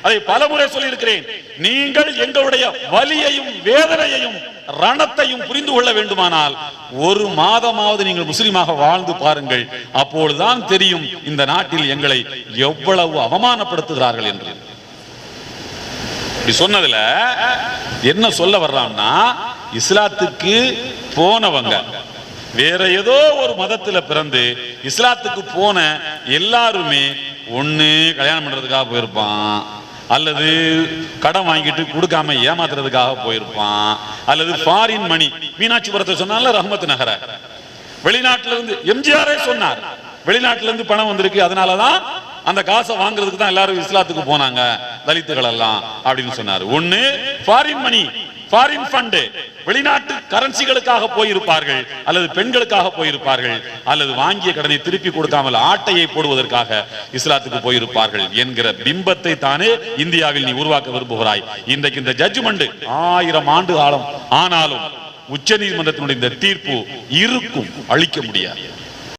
அதை பலமுறை சொல்லி இருக்கிறேன். நீங்கள் எங்களுடைய வலியையும் வேதனையையும் ரணத்தையும் புரிந்து கொள்ள வேண்டுமானால் ஒரு மாதமாவது நீங்கள் முஸ்லிமாக வாழ்ந்து பாருங்கள். அப்பொழுதுதான் தெரியும் இந்த நாட்டில் எங்களை எவ்வளவு அவமானப்படுத்துகிறார்கள் என்று. சொன்னதுல என்ன சொல்ல வர்றான்னா, இஸ்லாத்துக்கு போனவங்க வேற ஏதோ ஒரு மதத்துல பிறந்து இஸ்லாத்துக்கு போன எல்லாருமே ஒண்ணு கல்யாணம் பண்றதுக்காக போயிருப்பான், அல்லது கடன் வாங்கிட்டு கொடுக்காம ஏமாத்துறதுக்காக போயிருப்பான், அல்லது ஃபாரின் மணி. மீனாட்சிபுரத்தை சொன்னால ரஹ்மத் நகர வெளிநாட்டில இருந்து எம்ஜிஆரே சொன்னார், வெளிநாட்டில இருந்து பணம் வந்திருக்கு, அதனாலதான் அந்த காசை வாங்குறதுக்கு தான் எல்லாரும் இஸ்லாத்துக்கு போனாங்க தலித்துகள் எல்லாம் அப்படின்னு சொன்னார். ஒண்ணு ஃபாரின் மணி, ஃபாரின் ஃபண்ட், வெளிநாட்டு கரன்சிகளுக்காக போயிருப்பார்கள், அல்லது பெண்களுக்காக போயிருப்பார்கள், அல்லது வாங்கிய கடனை திருப்பி கொடுக்காமல் ஆட்டையை போடுவதற்காக இஸ்லாத்துக்கு போயிருப்பார்கள் என்கிற பிம்பத்தை தானே இந்தியாவில் நீ உருவாக்க விரும்புகிறாய். இன்றைக்கு இந்த ஜட்ஜ்மெண்ட் 1000 ஆண்டு காலம் ஆனாலும் உச்ச நீதிமன்றத்தினுடைய இந்த தீர்ப்பு இருக்கும், அழிக்க முடியாது.